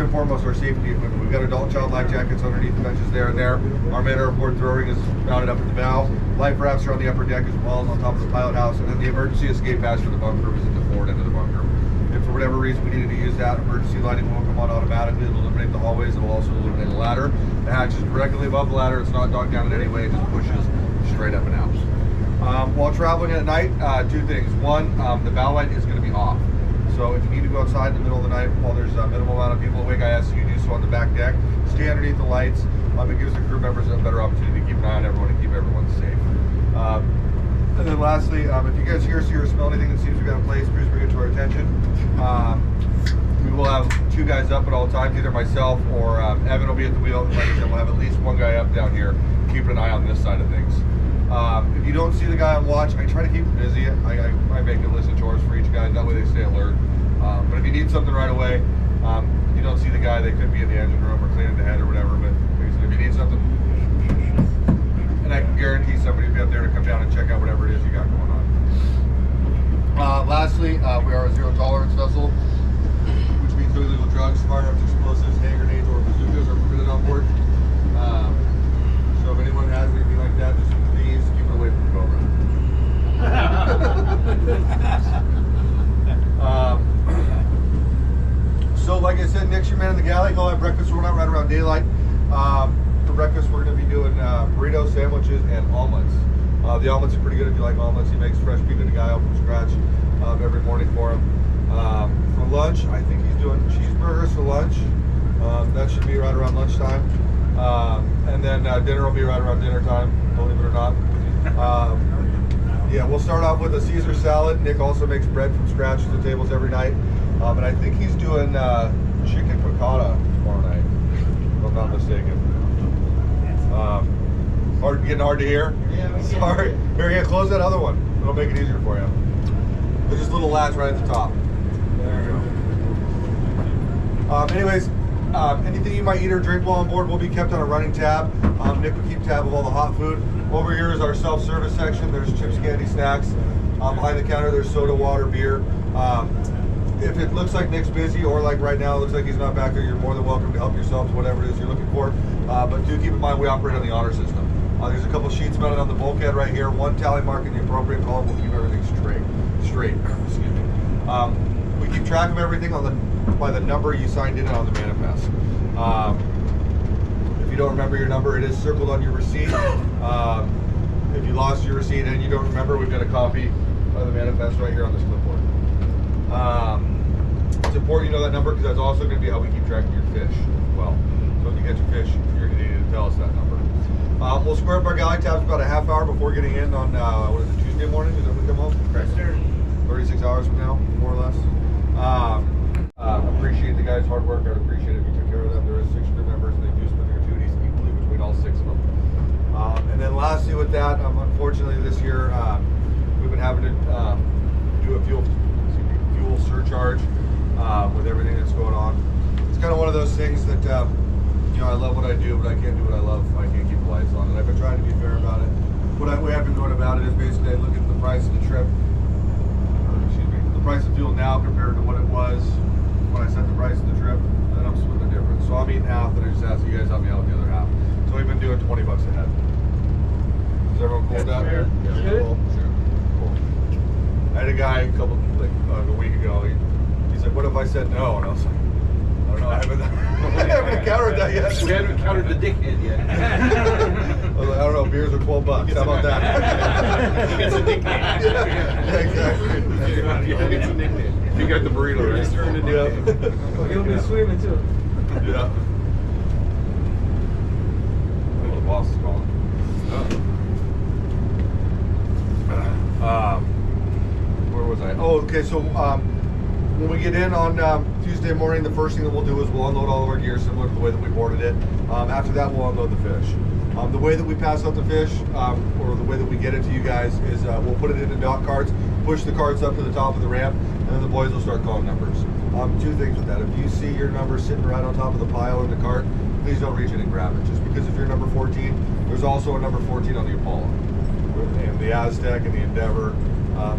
and foremost, our safety equipment. We've got adult and child life jackets underneath the benches there and there. Our man overboard throwing is mounted up at the bow. Life rafts are on the upper deck as well as on top of the pilot house. And then the emergency escape hatch for the bunker was at the forward end of the bunker. If for whatever reason we needed to use that, emergency lighting will come on automatically. It'll illuminate the hallways. It will also illuminate the ladder. The hatch is directly above the ladder. It's not docked down in any way. It just pushes straight up and out. While traveling at night, two things. One, the bow light is going to be off. So if you need to go outside in the middle of the night while there's a minimal amount of people awake, I ask you to do so on the back deck. Stay underneath the lights. It gives the crew members a better opportunity to keep an eye on everyone and keep everyone safe. And then lastly, if you guys hear, see, or smell anything that seems to be out of place, please bring it to our attention. We will have two guys up at all times, either myself or Evan will be at the wheel. Like I said, we'll have at least one guy up down here, keeping an eye on this side of things. If you don't see the guy on watch, I try to keep him busy. I make a list of chores for each guy, that way they stay alert. But if you need something right away, you don't see the guy, they could be in the engine room or cleaning the head or whatever, but if you need something, and I can guarantee somebody will be up there to come down and check out whatever it is you got going on. Lastly, we are a zero tolerance vessel, which means no illegal drugs, firearms, explosives, hand grenades, or bazookas are permitted on board. So if anyone has anything like that, just please keep it away from the Cobra. So like I said, Nick's your man in the galley. He'll have breakfast. We're not right around daylight. For breakfast, we're going to be doing burrito sandwiches and omelets. The omelets are pretty good if you like omelets. He makes fresh pico de gallo from scratch every morning for him. For lunch, I think he's doing cheeseburgers for lunch. That should be right around lunchtime. And then dinner will be right around dinner time, believe it or not. Yeah, we'll start off with a Caesar salad. Nick also makes bread from scratch at the tables every night. And I think he's doing chicken piccata tomorrow night, if I'm not mistaken. Getting hard to hear? Yeah. Sorry. Here, yeah, close that other one. It'll make it easier for you. There's just little latch right at the top. There you go. Anyways, anything you might eat or drink while on board will be kept on a running tab. Nick will keep tab of all the hot food. Over here is our self-service section. There's chips, candy, snacks. Behind the counter, there's soda, water, beer. If it looks like Nick's busy, or like right now, it looks like he's not back there, you're more than welcome to help yourself to whatever it is you're looking for. But do keep in mind, we operate on the honor system. There's a couple sheets mounted on the bulkhead right here. One tally mark in the appropriate column will keep everything straight. Excuse me. We keep track of everything by the number you signed in on the manifest. If you don't remember your number, it is circled on your receipt. If you lost your receipt and you don't remember, we've got a copy of the manifest right here on this clipboard. It's important you know that number because that's also going to be how we keep track of your fish as well. So when you get your fish, you're going to need to tell us that number. We'll square up our galley tabs about a half hour before getting in on, what is it, Tuesday morning? Is that when we come home? Yes, sir. 36 hours from now, more or less. Appreciate the guys' hard work. I'd appreciate it if you took care of them. There is 6 crew members, and they do split their duties equally between all 6 of them. And then lastly with that, unfortunately this year, we've been having to do a fuel surcharge with everything that's going on. It's kind of one of those things that, you know, I love what I do, but I can't do what I love if I can't keep the lights on. And I've been trying to be fair about it. What I have been doing about it is basically I look at the price of the trip, the price of fuel now compared to what it was when I set the price of the trip, and then I'm splitting the difference. So I'm eating half, and I just ask you guys help me out with the other half. So we've been doing 20 bucks a head. Is everyone cool with that? Yeah. Cool. Cool. I had a guy a week ago. He said, "What if I said no?" And I was like, "I don't know. I haven't encountered that yet." We haven't encountered the dickhead yet. I was like, "I don't know. Beers are 12 bucks. How about that?" It's a nickname. Yeah, exactly. It's a nickname. You got the burrito, right? Just turned a nickname. Well, he'll be swimming too. Yeah. Oh, the boss is calling. Where was I? Oh, okay. So when we get in on Tuesday morning, the first thing that we'll do is we'll unload all of our gear, similar to the way that we boarded it. After that, we'll unload the fish. The way that we pass out the fish, or the way that we get it to you guys, is we'll put it into dock carts, push the carts up to the top of the ramp, and then the boys will start calling numbers. 2 things with that. If you see your number sitting right on top of the pile in the cart, please don't reach in and grab it. Just because if you're number 14, there's also a number 14 on the Apollo, and the Aztec and the Endeavor.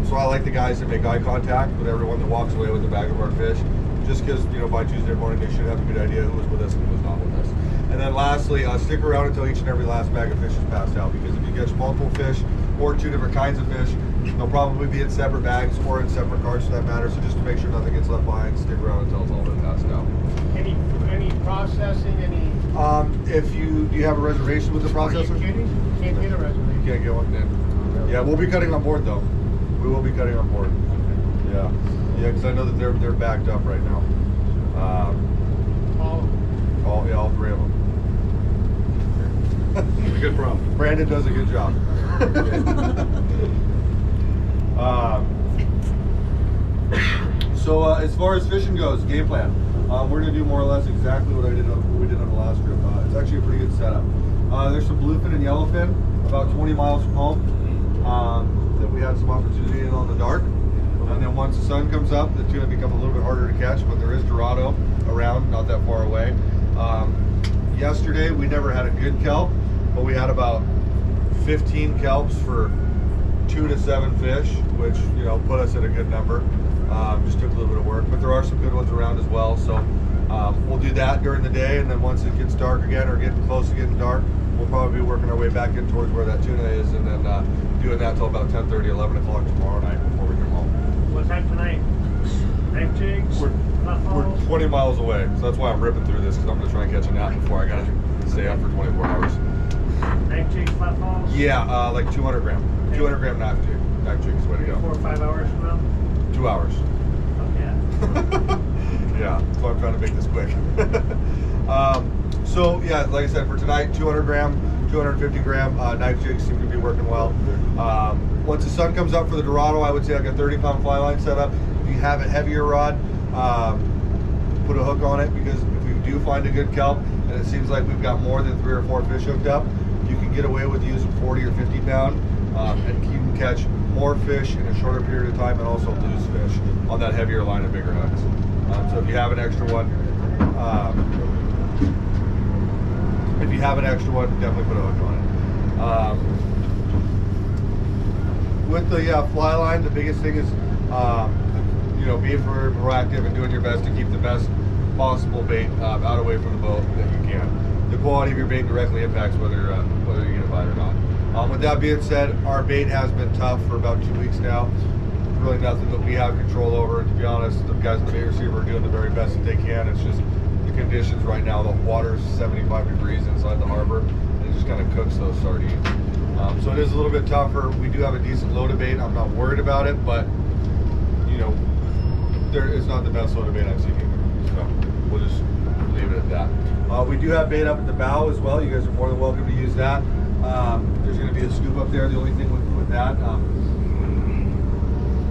So I like the guys that make eye contact with everyone that walks away with the bag of our fish. just because, you know, by Tuesday morning they should have a good idea who was with us and who was not with us. And then lastly, stick around until each and every last bag of fish is passed out, because if you catch multiple fish or 2 different kinds of fish, they'll probably be in separate bags or in separate carts for that matter. So just to make sure nothing gets left behind, stick around until it's all been passed out. Any processing, any? Do you have a reservation with the processor? Are you kidding? Can't get a reservation. You can't get one then. Yeah, we'll be cutting on board though. We will be cutting on board. Yeah, yeah, because I know that they're backed up right now. All 3 of them. A good problem. Brandon does a good job. So as far as fishing goes, game plan. We're gonna do more or less exactly what we did on the last trip. It's actually a pretty good setup. There's some bluefin and yellowfin about 20 miles from home that we had some opportunity in on the dark. And then once the sun comes up, the tuna become a little bit harder to catch, but there is Dorado around, not that far away. Yesterday we never had a good kelp, but we had about 15 kelps for 2 to 7 fish, which, you know, put us at a good number. Just took a little bit of work, but there are some good ones around as well. So we'll do that during the day, and then once it gets dark again, or getting close to getting dark, we'll probably be working our way back in towards where that tuna is, and then doing that till about 10:30, 11 o'clock tomorrow night before we come home. What time tonight? Knife jigs? We're 20 miles away, so that's why I'm ripping through this, because I'm going to try and catch a nap before I got to stay up for 24 hours. Knife jigs, flat falls? Yeah, like 200 gram. 200 gram knife jig. Knife jig is the way to go. 4 or 5 hours from now? 2 hours. Okay. Yeah, that's why I'm trying to make this quick. So yeah, like I said, for tonight, 200 gram, 250 gram knife jigs seem to be working well. Once the sun comes up for the Dorado, I would say like a 30-pound fly line setup. If you have a heavier rod, put a hook on it, because if we do find a good kelp, and it seems like we've got more than 3 or 4 fish hooked up, you can get away with using 40 or 50 pound, and you can catch more fish in a shorter period of time and also lose fish on that heavier line of bigger hooks. So if you have an extra one, definitely put a hook on it. With the fly line, the biggest thing is you know, being very proactive and doing your best to keep the best possible bait out away from the boat that you can. The quality of your bait directly impacts whether you get a bite or not. With that being said, our bait has been tough for about 2 weeks now. Really nothing that we have control over. And to be honest, the guys in the bait receiver are doing the very best that they can. It's just the conditions right now. The water's 75 degrees inside the harbor, and it just kind of cooks those sardines. So it is a little bit tougher. We do have a decent load of bait. I'm not worried about it, but you know, it's not the best load of bait I've seen either. So we'll just leave it at that. We do have bait up at the bow as well. You guys are more than welcome to use that. There's going to be a scoop up there. The only thing with that,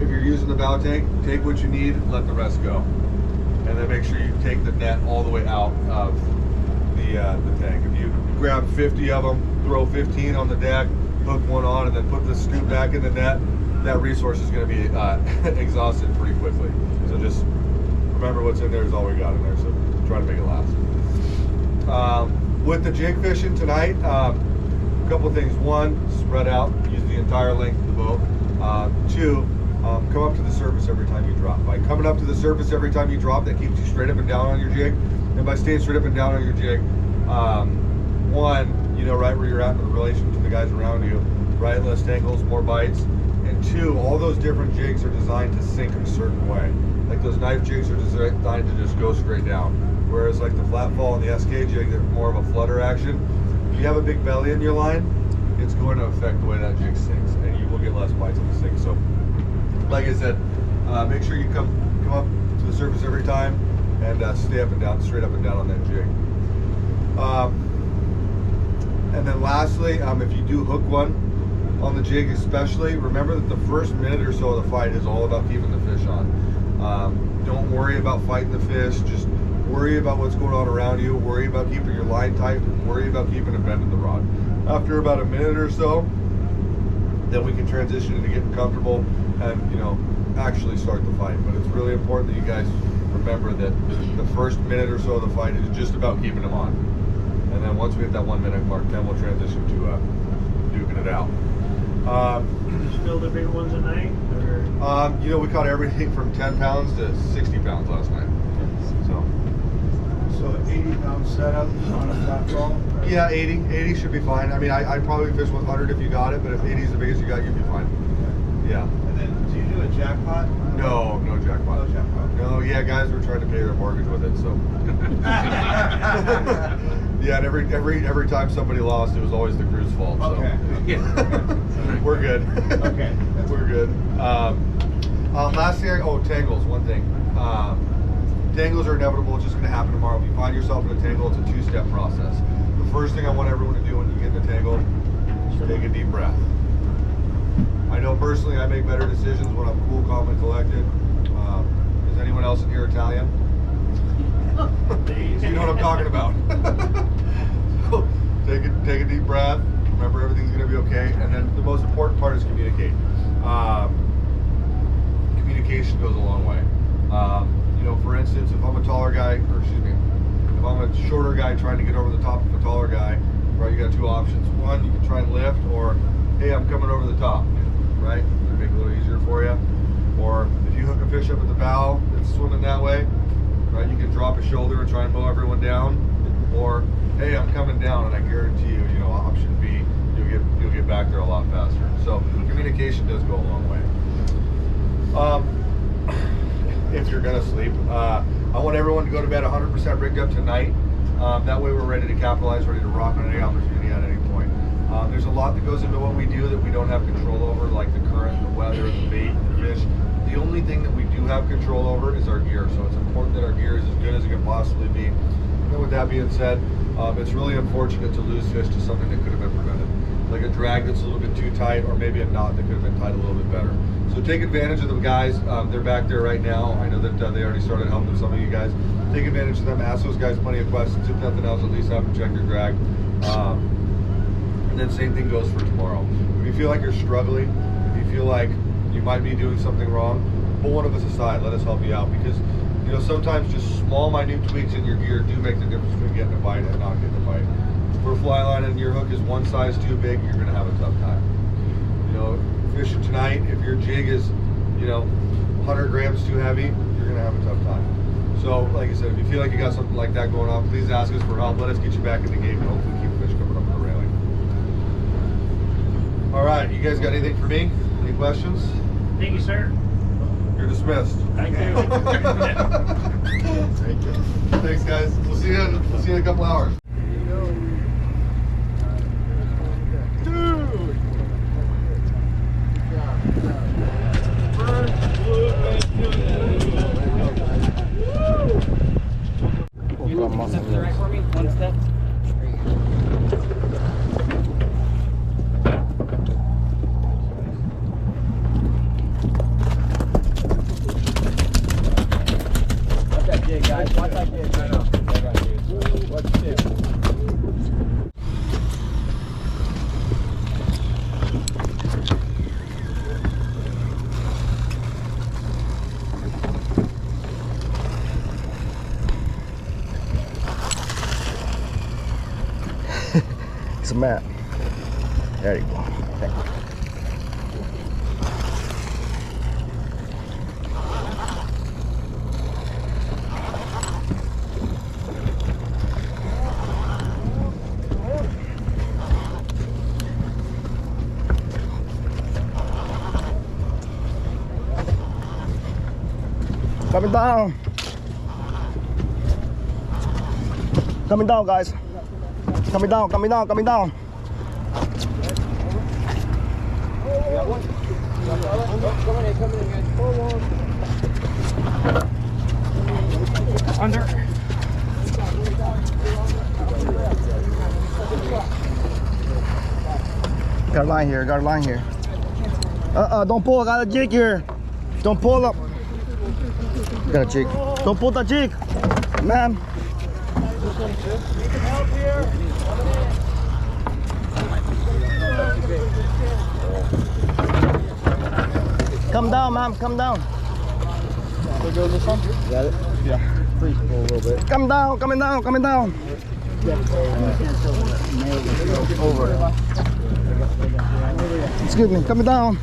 if you're using the bow tank, take what you need, let the rest go. And then make sure you take the net all the way out of the tank. If you grab 50 of them, throw 15 on the deck, hook one on, and then put the scoop back in the net, that resource is going to be exhausted pretty quickly. So just remember what's in there is all we got in there, so try to make it last. With the jig fishing tonight, a couple things. One, spread out, use the entire length of the boat. 2, come up to the surface every time you drop. By coming up to the surface every time you drop, that keeps you straight up and down on your jig. And by staying straight up and down on your jig, 1, you know right where you're at in relation to the guys around you, right, less tangles, more bites. And 2, all those different jigs are designed to sink a certain way. Like those knife jigs are designed to just go straight down. Whereas like the flat fall and the SK jig, they're more of a flutter action. If you have a big belly in your line, it's going to affect the way that jig sinks, and you will get less bites on the sink. So, like I said, make sure you come up to the surface every time and stay up and down, straight up and down on that jig. And then lastly, if you do hook one on the jig especially, remember that the first minute or so of the fight is all about keeping the fish on. Don't worry about fighting the fish, just worry about what's going on around you, worry about keeping your line tight, worry about keeping a bend in the rod. After about a minute or so, then we can transition into getting comfortable and, you know, actually start the fight. But it's really important that you guys remember that the first minute or so of the fight is just about keeping them on. And then once we hit that 1 minute mark, then we'll transition to duking it out. Still the big ones at night? Or? You know, we caught everything from 10 pounds to 60 pounds last night. So 80-pound setup on a flat fall? Yeah, 80 should be fine. I mean, I'd probably fish with 100 if you got it, but if 80 is the biggest you got, you'd be fine. Yeah. And then, do you do a jackpot? No jackpot. No jackpot. No, yeah, guys were trying to pay their mortgage with it, so. Yeah, and every time somebody lost, it was always the crew's fault. So. Okay. We're good. Okay. We're good. Last thing, tangles. One thing. Tangles are inevitable. It's just going to happen tomorrow. If you find yourself in a tangle, it's a two-step process. The first thing I want everyone to do when you get in a tangle is take a deep breath. I know personally I make better decisions when I'm cool, calm, and collected. Is anyone else in here Italian? You know what I'm talking about. So, take a deep breath. Remember, everything's going to be okay. And then the most important part is communicate. Communication goes a long way. You know, for instance, if I'm a taller guy, or excuse me, if I'm a shorter guy trying to get over the top of a taller guy, right, you got two options. One, you can try and lift, or, hey, I'm coming over the top, right? It'll make it a little easier for you. Or if you hook a fish up at the bow that's swimming that way, right, you can drop a shoulder and try and mow everyone down. Or, hey, I'm coming down, and I guarantee you, you know, option B, you'll get back there a lot faster. So communication does go a long way. If you're gonna sleep, I want everyone to go to bed 100% rigged up tonight. That way we're ready to capitalize, ready to rock on any opportunity at any point. There's a lot that goes into what we do that we don't have control over, like the current, the weather, the bait, the fish. The only thing that we do have control over is our gear. So it's important that our gear is as good as it can possibly be. And with that being said, it's really unfortunate to lose fish to something that could have been prevented. Like a drag that's a little bit too tight, or maybe a knot that could have been tied a little bit better. So take advantage of the guys. They're back there right now. I know that they already started helping some of you guys. Take advantage of them. Ask those guys plenty of questions. If nothing else, at least have them check your drag. And then same thing goes for tomorrow. If you feel like you're struggling, if you feel like you might be doing something wrong, pull one of us aside. Let us help you out, because you know sometimes just small, minute tweaks in your gear do make the difference between getting a bite and not getting a bite. If your fly line and your hook is one size too big, you're going to have a tough time. You know, fishing tonight, if your jig is, you know, 100 grams too heavy, you're going to have a tough time. So, like I said, if you feel like you got something like that going on, please ask us for help. Let us get you back in the game and hopefully keep fish coming up the railing. All right, you guys got anything for me? Any questions? Thank you, sir. You're dismissed. Thank you. Thank you. Thanks, guys. We'll see you in a couple hours. Step to the right for me. One step. Watch that jig, guys. Watch that jig. I know. Watch the jig. It's a mat. There you go. Okay. Coming down. Coming down, guys. Coming down, coming down, coming down. Under. Got a line here, got a line here. Don't pull, I got a jig here. Don't pull up. Got a jig. Don't pull the jig, man. Come down, ma'am, come down. We're doing this one? Got it? Yeah. Freeze pull a little bit. Come down, coming down, coming down. Over. Excuse me, coming down.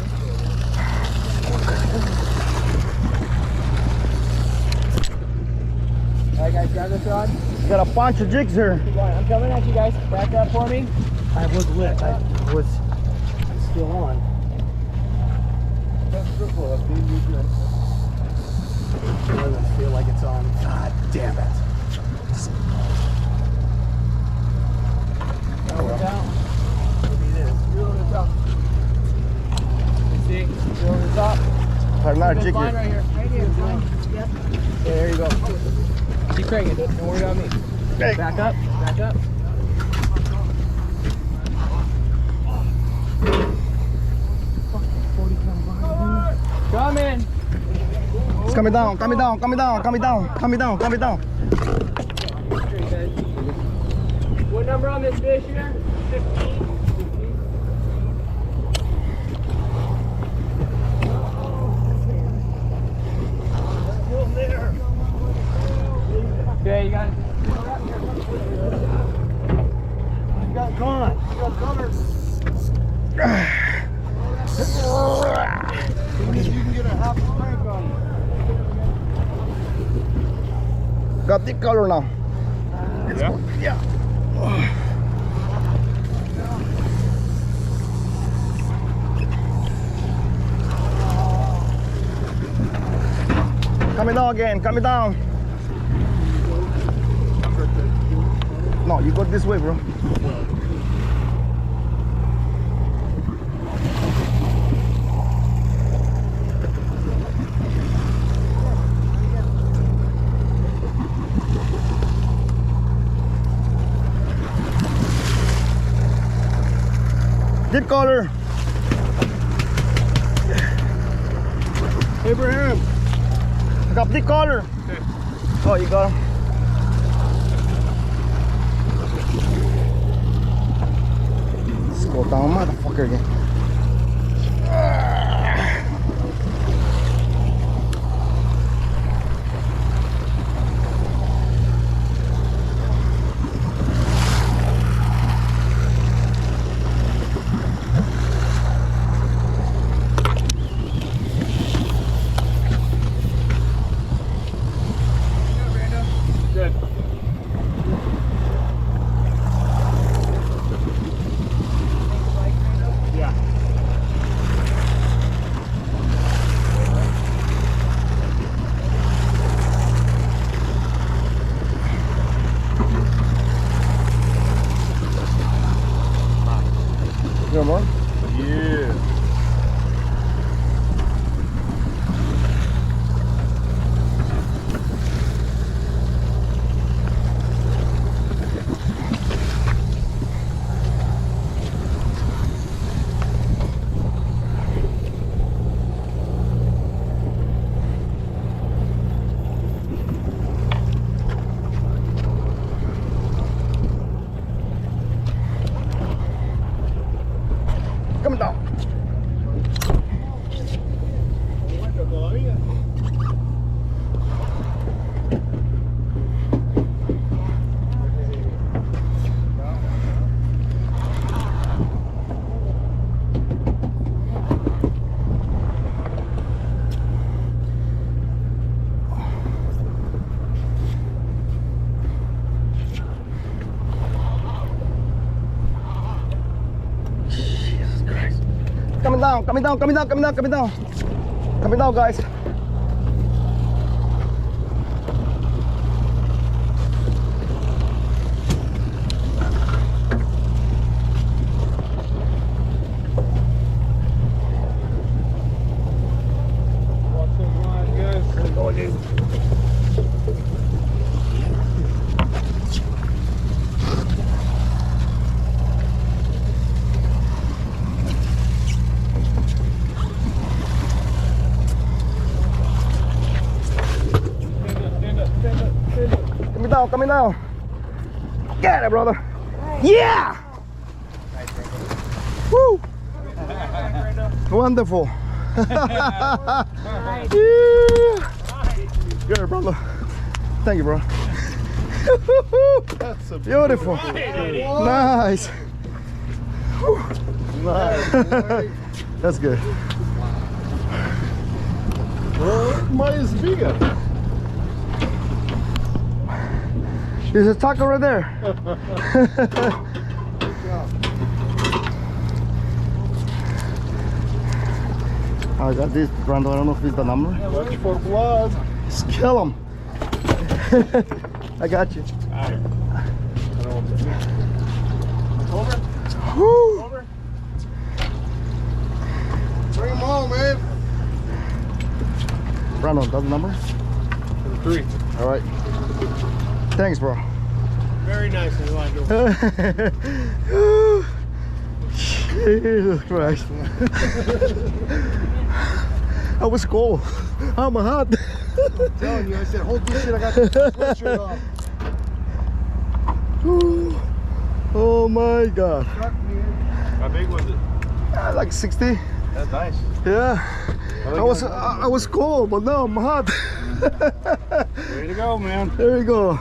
Alright guys, grab this rod. Got a bunch of jigs here. Keep going. I'm coming at you guys. Back up for me. I was lit. I was still on. That's the book. It doesn't feel like it's on. God damn it. Oh, well. Down. Maybe it is. Reel this up. You see? Reel this up. Got another Good jig line right here. here. Right here. Yep. Okay, there you go. Keep cranking. Don't worry about me. Okay. Back up. Back up. Come in. It's coming down, coming down, coming down, coming down, coming down, coming down. What number on this fish here? 15. Still there. Okay, you got it. You got gone. You got colors. You can get a half crank on it. Got the color now. Yeah. Coming down again, coming down. No, you go this way, bro. Get color. Abraham. I got the collar. Okay. Oh, you got him. Let's go down, motherfucker again. Good. Yeah. You want more? Yeah. Coming down. Jesus Christ. Coming down, coming down, coming down, coming down, coming down. Coming down, guys. Watch those lines, guys. Go, dude. Stand up, stand up, stand up, stand up. Coming down, coming down. Get it, brother. Yeah! Woo! Wonderful. Yeah. Good, brother. Thank you, bro. That's a Beautiful. Nice. nice. That's good. Well, mais viga. There's a taco right there. I got this, Brando. I don't know if it's the number. Watch for blood. Just kill him. I got you. Over. Woo. Over. Bring them all, man. Brando, that's the number? 3. All right. Thanks, bro. Very nice. Jesus Christ. I was cold. I'm hot. I'm telling you, I said, hold this shit. I got the sweatshirt on. Oh my God. How big was it? Like 60. That's nice. Yeah. I was cold, but now I'm hot. Way to go, man. There you go.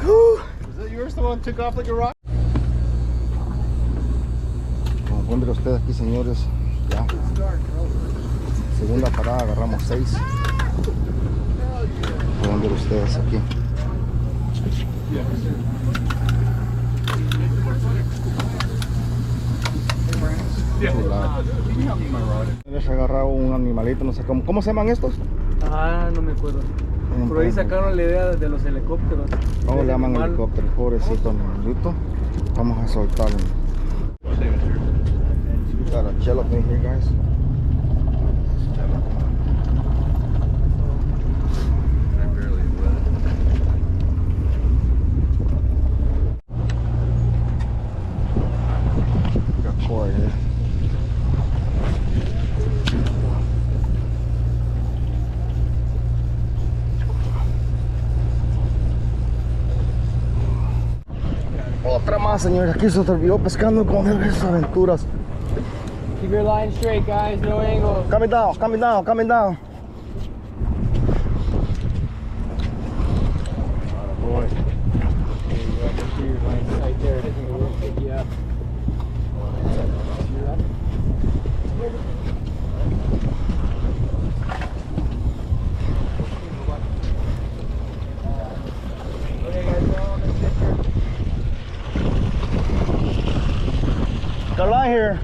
Whew. Was that yours the one that took off like a rock? Como pueden ver ustedes aquí, señores, ya. Segunda parada, agarramos 6. Pueden ver ustedes aquí. Les agarrado un animalito, no sé cómo se llaman estos. Ah, no me acuerdo. Por ahí sacaron la idea de los helicópteros. ¿Cómo le llaman helicóptero? Pobrecito animalito. Vamos a soltarlo. Got a yellowfin here, guys. Got core here. Otra más, señores. Aquí se olvidó pescando con esas aventuras. Keep your line straight, guys. No angle. Coming down, coming down, coming down. Boy. Your line right there. It will pick you up. Got a line here.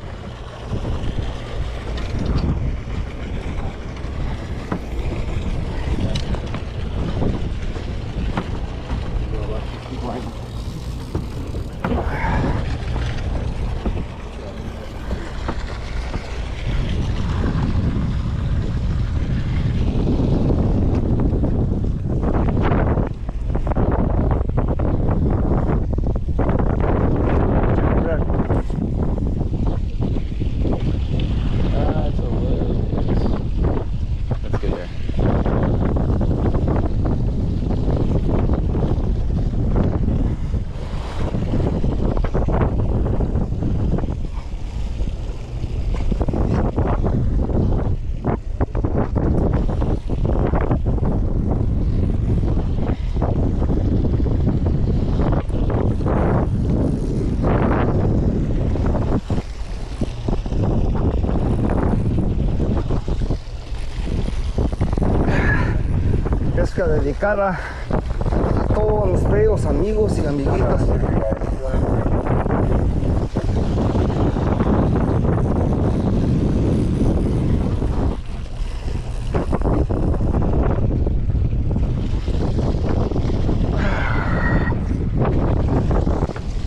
Pesca dedicada a todos los feos amigos y amiguitas.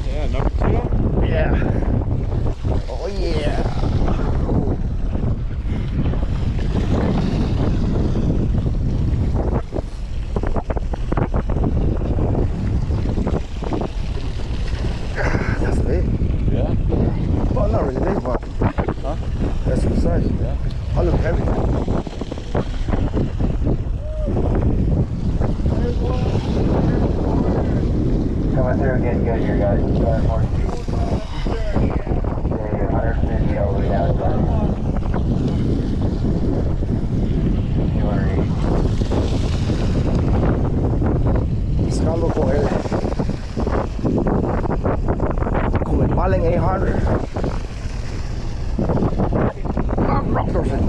Yeah, number 2. Yeah. Oh yeah. That's big. Yeah. Well, not really big, but that's the size. Yeah. I look heavy. Coming through again, good here, guys. 240 feet. 150 all the way down. 280. Pescando con el Palen 800. Perfect.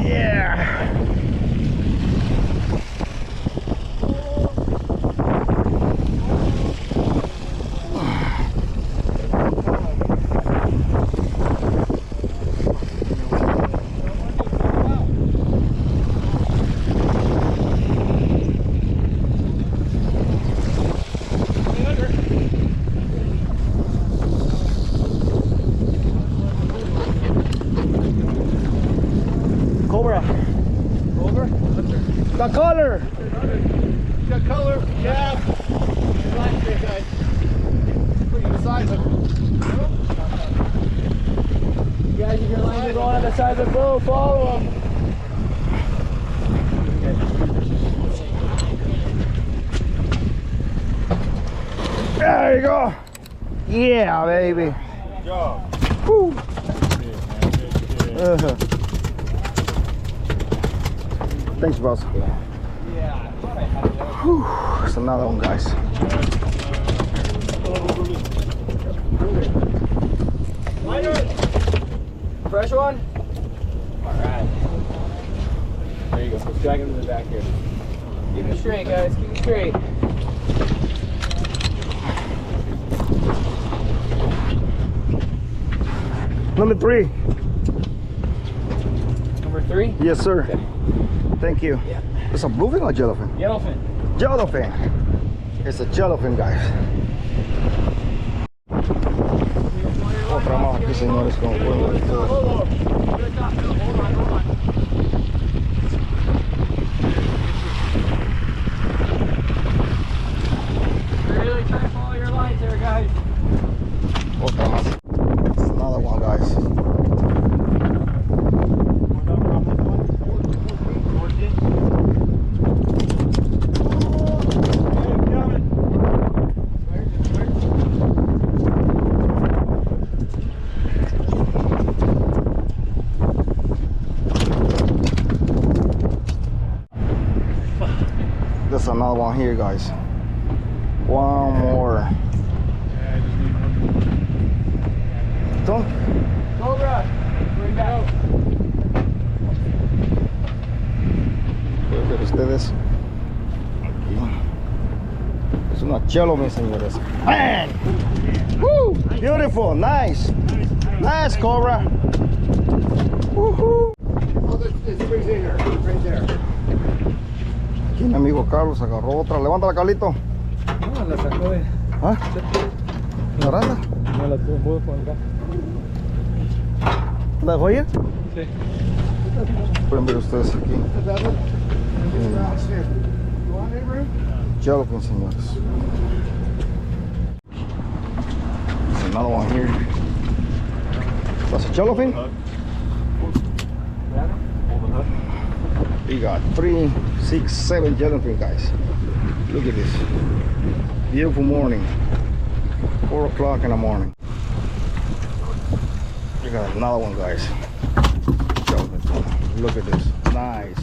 Yeah. other side of the boat, follow him. There you go. Yeah, baby. Good job. Woo. Thanks, boss. Yeah, I thought I had it. Whew. There's another one, guys. Fresh one? Alright. There you go. Let's drag him to the back here. Keep him straight, guys. Keep him straight. Number 3. Number 3? Yes, sir. Okay. Thank you. Yeah. It's a bluefin or yellowfin? Yellowfin. Yellowfin. It's a yellowfin, guys. Otra más aquí, señores, como pueden ver. Really try to follow your lines there, guys. Otra más. It's another one, guys. There's another one here, guys. One more. Don't. Cobra, bring back. Pueden ver ustedes. Aquí. Es una yellowfin, señores. Bang! Woo! Beautiful, nice. Nice, Cobra. Woohoo! Aquí mi amigo Carlos agarró otra. Levántala, Carlito. No, la sacó de... ¿Ah? ¿La rata? No, la puedo poner acá. ¿La dejó ir? Sí. Pueden ver ustedes aquí. Yellowfin, señores. There's another one here. That's a yellowfin? We got 3, 6, 7 yellowfin, guys. Look at this. Beautiful morning. 4 o'clock in the morning. We got another one, guys. Yellowfin. Look at this. Nice.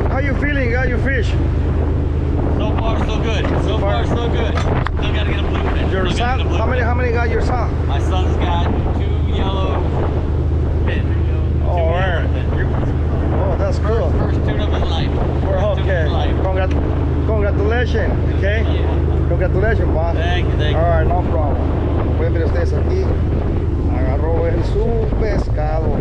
How you feeling? How you fish? So far, so good. So far, so good. Still gotta get a bluefin. Your son? How many got your son? My son's got 2 yellowfin. Oh, oh, that's cool. First tuna of his life. Okay. Congratulations. Okay. Yeah. Congratulations, boss. Thank you, thank you. All right, no problem. Pueden ver ustedes aquí. Agarró en su pescado.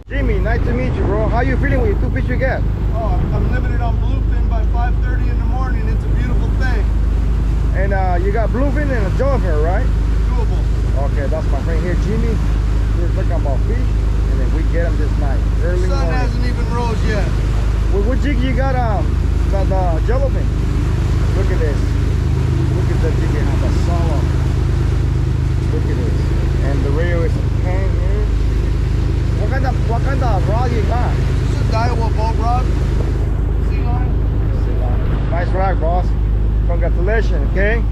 Jimmy, nice to meet you, bro. How you feeling with the 2 fish you get? Oh, I'm limited on bluefin by 5:30 in the morning. It's a beautiful thing. And you got bluefin and a yellowfin, right? Doable. Okay, that's my friend here, Jimmy. He's looking about fish, and then we get them this night, early The sun morning. hasn't even rose yet. What jig you got? The Yellowfin. Look at this. Look at the jig you have, the solo. Look at this. And the reel is a pan here. What kind of rod you got? This is a Daiwa boat rod. Sea line. Nice rod, boss. Congratulations, okay?